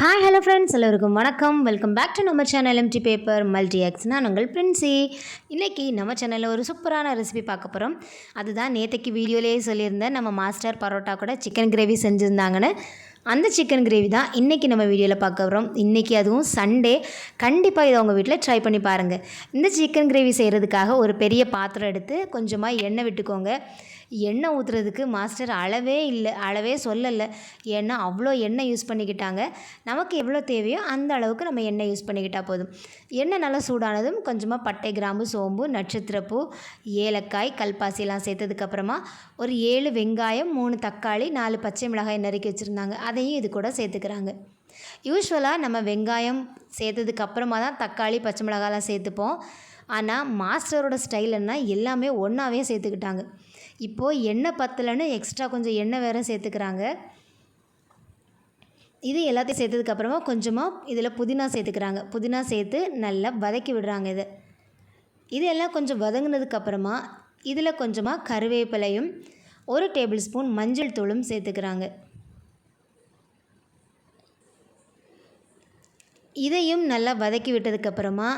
Hi hello friends, எல்லோருக்கும் வணக்கம். Welcome back to நம்ம சேனல் எம்டி பேப்பர் மல்டி எக்ஸ். நான் உங்கள் பிரின்சி. இன்றைக்கி நம்ம சேனலில் ஒரு சூப்பரான ரெசிபி பார்க்க போகிறோம். அதுதான் நேற்றுக்கு வீடியோலேயே சொல்லியிருந்தேன், நம்ம மாஸ்டர் பரோட்டா கூட சிக்கன் கிரேவி செஞ்சுருந்தாங்கன்னு. அந்த சிக்கன் கிரேவி தான் இன்றைக்கி நம்ம வீடியோவில் பார்க்க போகிறோம். இன்றைக்கி அதுவும் சண்டே. கண்டிப்பாக இதை உங்கள் வீட்டில் ட்ரை பண்ணி பாருங்கள். இந்த சிக்கன் கிரேவி செய்கிறதுக்காக ஒரு பெரிய பாத்திரம் எடுத்து கொஞ்சமாக எண்ணெய் விட்டுக்கோங்க. எண்ணெய் ஊற்றுறதுக்கு மாஸ்டர் அளவே சொல்லலை. ஏன்னா அவ்வளோ எண்ணெய் யூஸ் பண்ணிக்கிட்டாங்க. நமக்கு எவ்வளோ தேவையோ அந்த அளவுக்கு நம்ம எண்ணெய் யூஸ் பண்ணிக்கிட்டால் போதும். எண்ணெய் நல்லா சூடானதும் கொஞ்சமாக பட்டை, கிராம்பு, சோம்பு, நட்சத்திரப்பூ, ஏலக்காய், கல்பாசிலாம் சேர்த்ததுக்கப்புறமா ஒரு 7 வெங்காயம், 3 தக்காளி, 4 பச்சை மிளகாய் நறுக்கி வச்சுருந்தாங்க. அதையும் இது கூட சேர்த்துக்கிறாங்க. யூஸ்வலாக நம்ம வெங்காயம் சேர்த்ததுக்கப்புறமா தான் தக்காளி, பச்சை மிளகாலாம் சேர்த்துப்போம். ஆனால் மாஸ்டரோட ஸ்டைலுன்னா எல்லாமே ஒன்றாவே சேர்த்துக்கிட்டாங்க. இப்போது எண்ணெய் பத்தலைன்னு எக்ஸ்ட்ரா கொஞ்சம் எண்ணெய் வேறு சேர்த்துக்கிறாங்க. இது எல்லாத்தையும் சேர்த்ததுக்கப்புறமா கொஞ்சமாக இதில் புதினா சேர்த்துக்கிறாங்க. புதினா சேர்த்து நல்லா வதக்கி விடுறாங்க. இது எல்லாம் கொஞ்சம் வதங்கினதுக்கப்புறமா இதில் கொஞ்சமாக கருவேப்பிலையும் 1 டேபிள் ஸ்பூன் மஞ்சள் தூளும் சேர்த்துக்கிறாங்க. இதையும் நல்லா வதக்கி விட்டதுக்கப்புறமா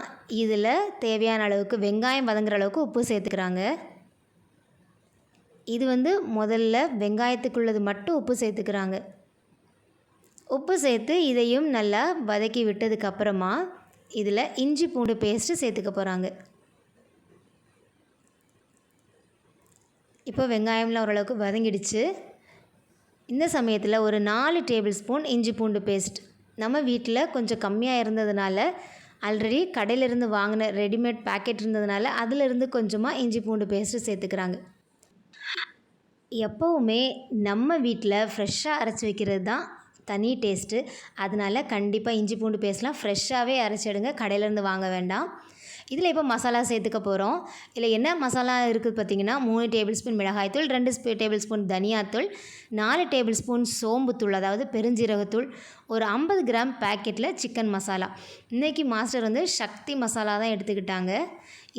இதில் தேவையான அளவுக்கு வெங்காயம் வதங்குற அளவுக்கு உப்பு சேர்த்துக்கிறாங்க. இது முதல்ல வெங்காயத்துக்குள்ளது மட்டும் உப்பு சேர்த்துக்கிறாங்க. உப்பு சேர்த்து இதையும் நல்லா வதக்கி விட்டதுக்கப்புறமா இதில் இஞ்சி பூண்டு பேஸ்ட்டு சேர்த்துக்க போகிறாங்க. இப்போ வெங்காயம்லாம் ஓரளவுக்கு வதங்கிடுச்சு. இந்த சமயத்தில் ஒரு 4 டேபிள் ஸ்பூன் இஞ்சி பூண்டு பேஸ்ட். நம்ம வீட்டில் கொஞ்சம் கம்மியாக இருந்ததுனால, ஆல்ரெடி கடையிலேருந்து வாங்கின ரெடிமேட் பேக்கெட் இருந்ததுனால அதிலிருந்து கொஞ்சமாக இஞ்சி பூண்டு பேஸ்ட்டு சேர்த்துக்கிறாங்க. எப்போவுமே நம்ம வீட்டில் ஃப்ரெஷ்ஷாக அரைச்சி வைக்கிறது தான் தனி டேஸ்ட்டு. அதனால் கண்டிப்பாக இஞ்சி பூண்டு பேஸ்ட்லாம் ஃப்ரெஷ்ஷாகவே அரைச்சிடுங்க, கடையிலேருந்து வாங்க வேண்டாம். இதில் இப்போ மசாலா சேர்த்துக்க போகிறோம். இதில் என்ன மசாலா இருக்குது பார்த்திங்கன்னா, 3 டேபிள் ஸ்பூன் மிளகாய்த்தூள், 2 டேபிள் ஸ்பூன் தனியாத்தூள், 4 டேபிள் ஸ்பூன் சோம்புத்தூள், அதாவது பெருஞ்சீரகத்தூள், ஒரு 50 கிராம் பேக்கெட்டில் சிக்கன் மசாலா. இன்றைக்கி மாஸ்டர் சக்தி மசாலா தான் எடுத்துக்கிட்டாங்க.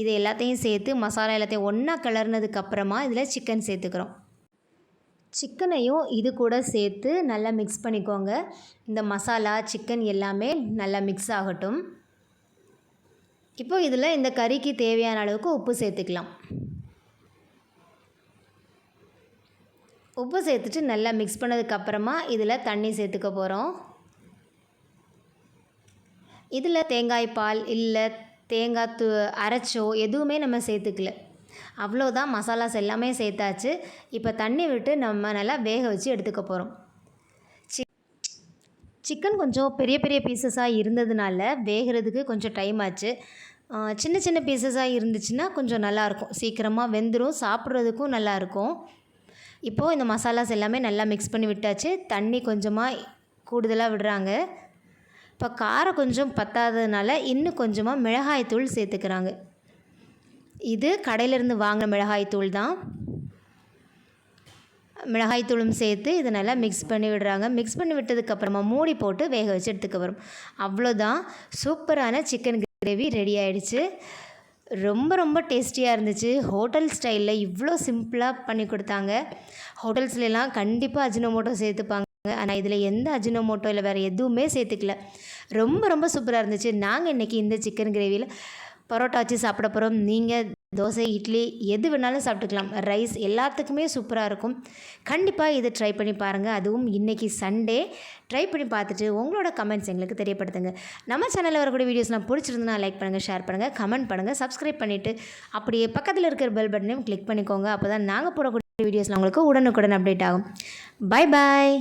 இதை எல்லாத்தையும் சேர்த்து மசாலா எல்லாத்தையும் ஒன்றா கிளறினதுக்கப்புறமா இதில் சிக்கன் சேர்த்துக்கிறோம். சிக்கனையும் இது கூட சேர்த்து நல்லா மிக்ஸ் பண்ணிக்கோங்க. இந்த மசாலா, சிக்கன் எல்லாமே நல்லா மிக்ஸ் ஆகட்டும். இப்போது இதில் இந்த கறிக்கு தேவையான அளவுக்கு உப்பு சேர்த்துக்கலாம். உப்பு சேர்த்துட்டு நல்லா மிக்ஸ் பண்ணதுக்கப்புறமா இதில் தண்ணி சேர்த்துக்க போகிறோம். இதில் தேங்காய் பால் இல்லை தேங்காய் அரைச்சோ எதுவுமே நம்ம சேர்த்துக்கல. அவ்வளோதான், மசாலாஸ் எல்லாமே சேர்த்தாச்சு. இப்போ தண்ணி விட்டு நம்ம நல்லா வேக வச்சு எடுத்துக்க போகிறோம். சிக்கன் கொஞ்சம் பெரிய பெரிய பீசஸாக இருந்ததுனால வேகிறதுக்கு கொஞ்சம் டைம் ஆச்சு. சின்ன சின்ன பீசஸாக இருந்துச்சுன்னா கொஞ்சம் நல்லாயிருக்கும், சீக்கிரமாக வெந்துடும், சாப்பிட்றதுக்கும் நல்லாயிருக்கும். இப்போது இந்த மசாலாஸ் எல்லாமே நல்லா மிக்ஸ் பண்ணி விட்டாச்சு. தண்ணி கொஞ்சமாக கூடுதலாக விடுறாங்க. இப்போ காரம் கொஞ்சம் பத்தாததுனால இன்னும் கொஞ்சமாக மிளகாய்த்தூள் சேர்த்துக்கிறாங்க. இது கடையிலேருந்து வாங்கின மிளகாய்த்தூள் தான். மிளகாய்த்தூளும் சேர்த்து இதை நல்லா மிக்ஸ் பண்ணி விடுறாங்க. மிக்ஸ் பண்ணி விட்டதுக்கப்புறமா மூடி போட்டு வேக வச்சு எடுத்துக்க வரும். அவ்வளோதான், சூப்பரான சிக்கன் கிரேவி ரெடி ஆகிடுச்சு. ரொம்ப ரொம்ப டேஸ்டியாக இருந்துச்சு. ஹோட்டல் ஸ்டைலில் இவ்வளோ சிம்பிளாக பண்ணி கொடுத்தாங்க. ஹோட்டல்ஸ்லாம் கண்டிப்பாக அஜினோமோட்டோ சேர்த்துப்பாங்க. ஆனால் இதில் எந்த அஜினோமோட்டோ இல்லை வேறு எதுவுமே சேர்த்துக்கல. ரொம்ப ரொம்ப சூப்பராக இருந்துச்சு. நாங்கள் இன்றைக்கி இந்த சிக்கன் கிரேவியில் பரோட்டா வச்சு சாப்பிட போகிறோம். நீங்கள் தோசை, இட்லி எது வேணாலும் சாப்பிட்டுக்கலாம். ரைஸ் எல்லாத்துக்குமே சூப்பராக இருக்கும். கண்டிப்பாக இதை ட்ரை பண்ணி பாருங்கள். அதுவும் இன்றைக்கி சண்டே. ட்ரை பண்ணி பார்த்துட்டு உங்களோட கமெண்ட்ஸ் எங்களுக்கு தெரியப்படுத்துங்க. நம்ம சேனலில் வரக்கூடிய வீடியோஸ்லாம் பிடிச்சிருந்தா லைக் பண்ணுங்கள், ஷேர் பண்ணுங்கள், கமெண்ட் பண்ணுங்கள், சப்ஸ்கிரைப் பண்ணிவிட்டு அப்படியே பக்கத்தில் இருக்கிற பெல் பட்டனையும் கிளிக் பண்ணிக்கோங்க. அப்போ தான் நாங்கள் போடக்கூடிய வீடியோஸ்லாம் உங்களுக்கு உடனுக்குடன் அப்டேட் ஆகும். Bye bye.